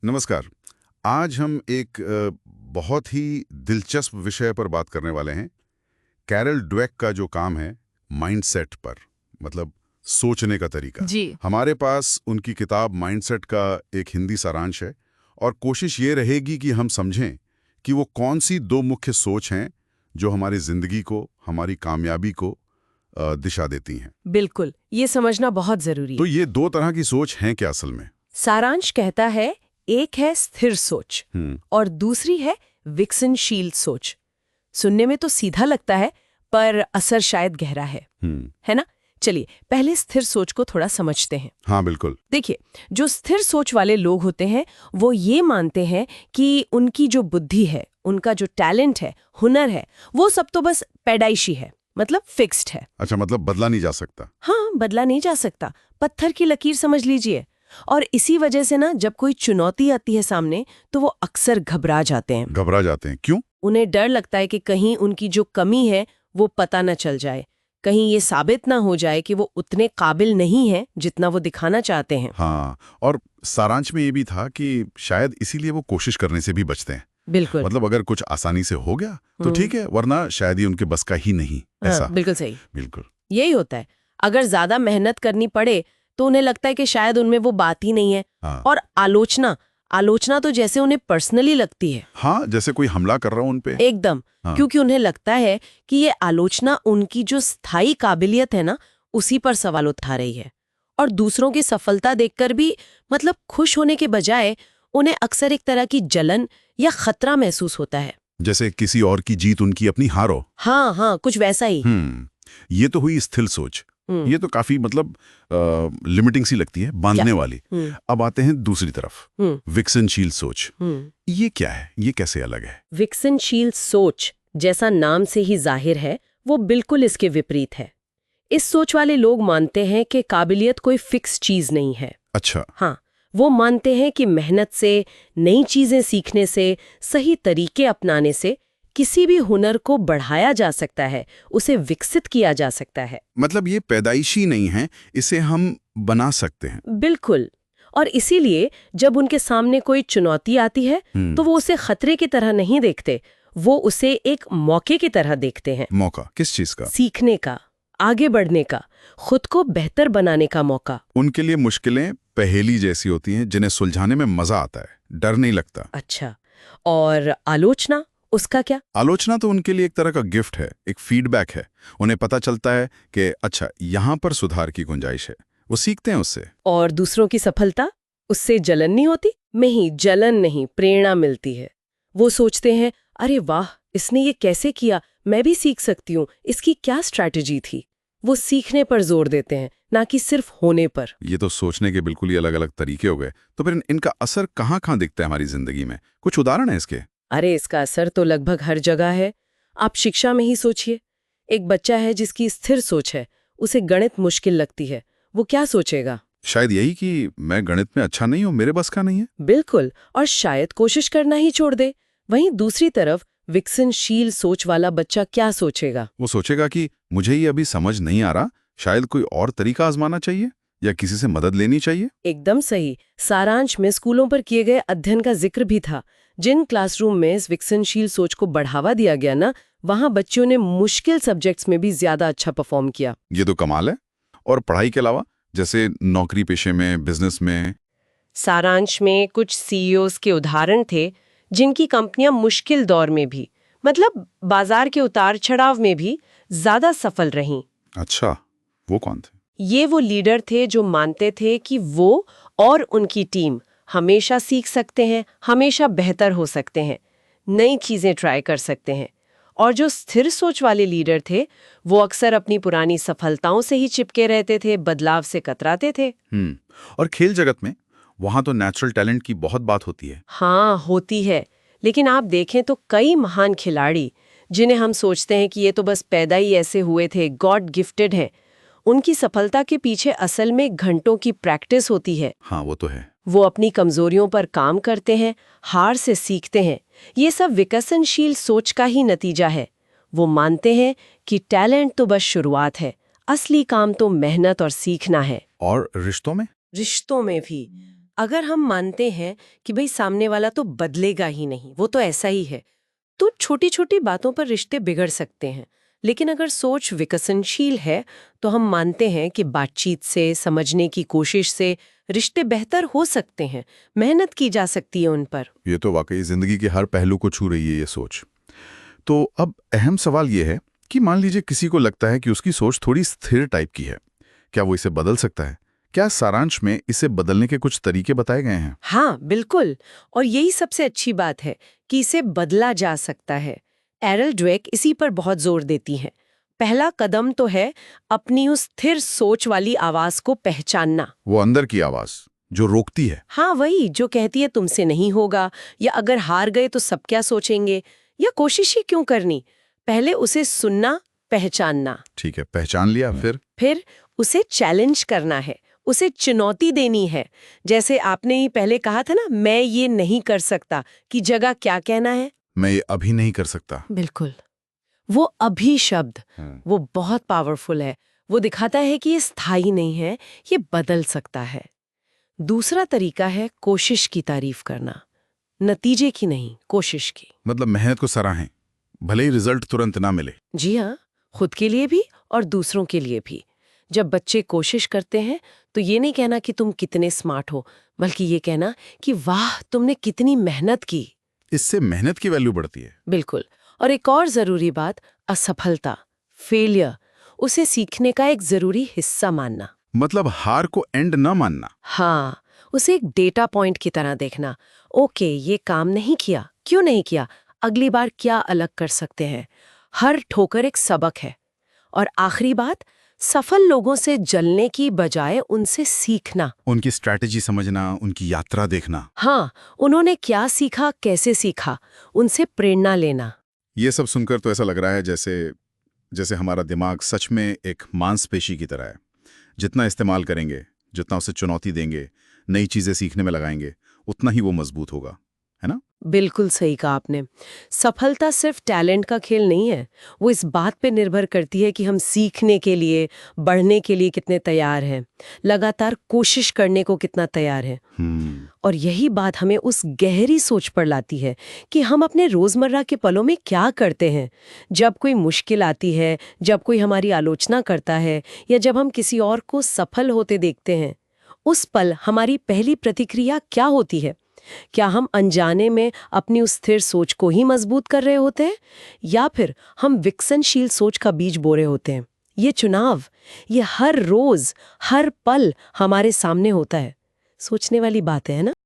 नमस्कार। आज हम एक बहुत ही दिलचस्प विषय पर बात करने वाले हैं। कैरल ड्वेक का जो काम है माइंडसेट पर, मतलब सोचने का तरीका। जी। हमारे पास उनकी किताब माइंडसेट का एक हिंदी सारांश है और कोशिश ये रहेगी कि हम समझें कि वो कौन सी दो मुख्य सोच हैं जो हमारी जिंदगी को, हमारी कामयाबी को दिशा देती हैं। बिल्कुल, ये समझना बहुत जरूरी तो है। ये दो तरह की सोच हैं क्या असल में? सारांश कहता है, एक है स्थिर सोच और दूसरी है विकसनशील सोच। सुनने में तो सीधा लगता है, पर असर शायद गहरा है ना? चलिए पहले स्थिर सोच को थोड़ा समझते हैं। हाँ बिल्कुल। देखिए, जो स्थिर सोच वाले लोग होते हैं वो ये मानते हैं कि उनकी जो बुद्धि है, उनका जो टैलेंट है, हुनर है, वो सब तो बस पैदाइशी है, मतलब फिक्स्ड है। अच्छा, मतलब बदला नहीं जा सकता। हाँ, बदला नहीं जा सकता, पत्थर की लकीर समझ लीजिए। और इसी वजह से ना, जब कोई चुनौती आती है सामने, तो वो अक्सर घबरा जाते हैं। घबरा जाते हैं, क्यों? उन्हें डर लगता है कि कहीं उनकी जो कमी है वो पता न चल जाए, कहीं ये साबित ना हो जाए कि वो उतने काबिल नहीं है जितना वो दिखाना चाहते हैं। हाँ, और सारांश में ये भी था कि शायद इसीलिए वो कोशिश करने से भी बचते हैं। बिल्कुल। मतलब अगर कुछ आसानी से हो गया तो ठीक है, वरना शायद ही उनके बस का ही नहीं। ऐसा हाँ, बिल्कुल सही। बिल्कुल। यही होता है, अगर ज्यादा मेहनत करनी पड़े तो उन्हें लगता है कि शायद उनमें वो बात ही नहीं है। हाँ। और आलोचना तो जैसे उन्हें पर्सनली लगती है। हाँ, जैसे कोई हमला कर रहा हो उन पे। एकदम। हाँ। क्योंकि उन्हें लगता है कि ये आलोचना उनकी जो स्थायी काबिलियत है ना, उसी पर सवाल उठा रही है। और दूसरों की सफलता देखकर भी, मतलब खुश होने के बजाय, उन्हें अक्सर एक तरह की जलन या खतरा महसूस होता है। जैसे किसी और की जीत उनकी अपनी हार हो। हाँ हाँ, कुछ वैसा ही। ये तो हुई स्थिर सोच। ये तो काफी मतलब लिमिटिंग सी लगती है, बांधने वाली। अब आते हैं दूसरी तरफ, विकसनशील सोच। ये क्या है? ये कैसे अलग है? विकसनशील सोच, जैसा नाम से ही जाहिर है, वो बिल्कुल इसके विपरीत है। इस सोच वाले लोग मानते हैं कि काबिलियत कोई फिक्स चीज नहीं है। अच्छा। हाँ, वो मानते हैं कि मेहनत से, नई चीजें सीखने से, सही तरीके अपनाने से किसी भी हुनर को बढ़ाया जा सकता है, उसे विकसित किया जा सकता है। मतलब ये पैदाइशी नहीं है, इसे हम बना सकते हैं। बिल्कुल। और इसीलिए जब उनके सामने कोई चुनौती आती है तो वो उसे खतरे की तरह नहीं देखते, वो उसे एक मौके की तरह देखते हैं। मौका किस चीज का? सीखने का, आगे बढ़ने का, खुद को बेहतर बनाने का मौका। उनके लिए मुश्किलें पहेली जैसी होती हैं जिन्हें सुलझाने में मजा आता है, डर नहीं लगता। अच्छा, और आलोचना, उसका क्या? आलोचना तो उनके लिए एक तरह का गिफ्ट है, एक फीडबैक है। उन्हें पता चलता है कि अच्छा, यहाँ पर सुधार की गुंजाइश है, वो सीखते हैं उससे। और दूसरों की सफलता, उससे जलन नहीं होती? नहीं, जलन नहीं, प्रेरणा मिलती है। वो सोचते हैं, अरे वाह, इसने ये कैसे किया, मैं भी सीख सकती हूँ, इसकी क्या स्ट्रैटेजी थी। वो सीखने पर जोर देते हैं, ना कि सिर्फ होने पर। ये तो सोचने के बिल्कुल ही अलग अलग तरीके हो गए। तो फिर इनका असर कहाँ कहाँ दिखता है हमारी जिंदगी में? कुछ उदाहरण है इसके? अरे, इसका असर तो लगभग हर जगह है। आप शिक्षा में ही सोचिए, एक बच्चा है जिसकी स्थिर सोच है, उसे गणित मुश्किल लगती है, वो क्या सोचेगा? शायद यही कि मैं गणित में अच्छा नहीं हूँ, मेरे बस का नहीं है। बिल्कुल, और शायद कोशिश करना ही छोड़ दे। वहीं दूसरी तरफ विकसनशील सोच वाला बच्चा क्या सोचेगा? वो सोचेगा कि मुझे ये अभी समझ नहीं आ रहा, शायद कोई और तरीका आजमाना चाहिए या किसी से मदद लेनी चाहिए। एकदम सही। सारांश में स्कूलों पर किए गए अध्ययन का जिक्र भी था। जिन क्लासरूम में इस विकसनशील सोच को बढ़ावा दिया गया ना, वहां बच्चों ने मुश्किल सब्जेक्ट्स में भी ज्यादा अच्छा परफॉर्म किया। ये तो कमाल है। और पढ़ाई के अलावा, जैसे नौकरी पेशे में, बिजनेस में? सारांश में कुछ सीईओज के उदाहरण थे जिनकी कंपनियां मुश्किल दौर में भी, मतलब बाजार के उतार चढ़ाव में भी, ज्यादा सफल रहीं। अच्छा, वो कौन थे? ये वो लीडर थे जो मानते थे कि वो और उनकी टीम हमेशा सीख सकते हैं, हमेशा बेहतर हो सकते हैं, नई चीजें ट्राई कर सकते हैं। और जो स्थिर सोच वाले लीडर थे, वो अक्सर अपनी पुरानी सफलताओं से ही चिपके रहते थे, बदलाव से कतराते थे। और खेल जगत में, वहां तो नेचुरल टैलेंट की बहुत बात होती है। हाँ, होती है। लेकिन आप देखें तो कई महान खिलाड़ी, जिन्हें हम सोचते हैं कि ये तो बस पैदा ही ऐसे हुए थे, गॉड गिफ्टेड हैं, उनकी सफलता के पीछे असल में घंटों की प्रैक्टिस होती है। हाँ, वो तो है। वो अपनी कमजोरियों पर काम करते हैं, हार से सीखते हैं। ये सब विकसनशील सोच का ही नतीजा है। वो मानते हैं कि टैलेंट तो बस शुरुआत है, असली काम तो मेहनत और सीखना है। और रिश्तों में? रिश्तों में भी अगर हम मानते हैं कि भाई सामने वाला तो बदलेगा ही नहीं, वो तो ऐसा ही है, तो छोटी छोटी बातों पर रिश्ते बिगड़ सकते हैं। लेकिन अगर सोच विकसनशील है तो हम मानते हैं कि बातचीत से, समझने की कोशिश से रिश्ते बेहतर हो सकते हैं, मेहनत की जा सकती है उन पर। ये तो वाकई जिंदगी के हर पहलू को छू रही है ये सोच। तो अब अहम सवाल ये है कि मान लीजिए किसी को लगता है कि उसकी सोच थोड़ी स्थिर टाइप की है, क्या वो इसे बदल सकता है? क्या सारांश में इसे बदलने के कुछ तरीके बताए गए हैं? हाँ, बिल्कुल। और यही सबसे अच्छी बात है कि इसे बदला जा सकता है। एरल ड्वेक इसी पर बहुत जोर देती हैं। पहला कदम तो है अपनी उस स्थिर सोच वाली आवाज को पहचानना। वो अंदर की आवाज जो रोकती है। हाँ, वही जो कहती है तुमसे नहीं होगा, या अगर हार गए तो सब क्या सोचेंगे, या कोशिश ही क्यों करनी। पहले उसे सुनना, पहचानना। ठीक है, पहचान लिया, फिर उसे चैलेंज करना है, उसे चुनौती देनी है। जैसे आपने ही पहले कहा था ना, मैं ये नहीं कर सकता की जगह क्या कहना है? मैं ये अभी नहीं कर सकता। बिल्कुल। वो अभी शब्द, वो बहुत पावरफुल है। वो दिखाता है कि ये स्थायी नहीं है, ये बदल सकता है। दूसरा तरीका है कोशिश की तारीफ करना, नतीजे की नहीं, कोशिश की। मतलब मेहनत को सराहें, भले ही रिजल्ट तुरंत ना मिले। जी हाँ, खुद के लिए भी और दूसरों के लिए भी। जब बच्चे कोशिश करते हैं तो ये नहीं कहना कि तुम कितने स्मार्ट हो, बल्कि ये कहना कि वाह तुमने कितनी मेहनत की। इससे मेहनत की वैल्यू बढ़ती है। बिल्कुल। और एक और जरूरी बात, असफलता, फेलियर, उसे सीखने का एक जरूरी हिस्सा मानना। मतलब हार को एंड न मानना। हाँ, उसे एक डेटा पॉइंट की तरह देखना। ओके, ये काम नहीं किया, क्यों नहीं किया, अगली बार क्या अलग कर सकते हैं। हर ठोकर एक सबक है। और आखिरी बात, सफल लोगों से जलने की बजाय उनसे सीखना। उनकी स्ट्रैटेजी समझना, उनकी यात्रा देखना। हाँ, उन्होंने क्या सीखा, कैसे सीखा, उनसे प्रेरणा लेना। ये सब सुनकर तो ऐसा लग रहा है जैसे हमारा दिमाग सच में एक मांसपेशी की तरह है। जितना इस्तेमाल करेंगे, जितना उसे चुनौती देंगे, नई चीजें सीखने में लगाएंगे, उतना ही वो मजबूत होगा, है ना? बिल्कुल सही कहा आपने। सफलता सिर्फ टैलेंट का खेल नहीं है, वो इस बात पे निर्भर करती है कि हम सीखने के लिए, बढ़ने के लिए कितने तैयार हैं, लगातार कोशिश करने को कितना तैयार हैं। और यही बात हमें उस गहरी सोच पर लाती है कि हम अपने रोजमर्रा के पलों में क्या करते हैं। जब कोई मुश्किल आती है, जब कोई हमारी आलोचना करता है, या जब हम किसी और को सफल होते देखते हैं, उस पल हमारी पहली प्रतिक्रिया क्या होती है? क्या हम अनजाने में अपनी उस स्थिर सोच को ही मजबूत कर रहे होते हैं, या फिर हम विकसनशील सोच का बीज बो रहे होते हैं? ये चुनाव, ये हर रोज, हर पल हमारे सामने होता है। सोचने वाली बात है ना?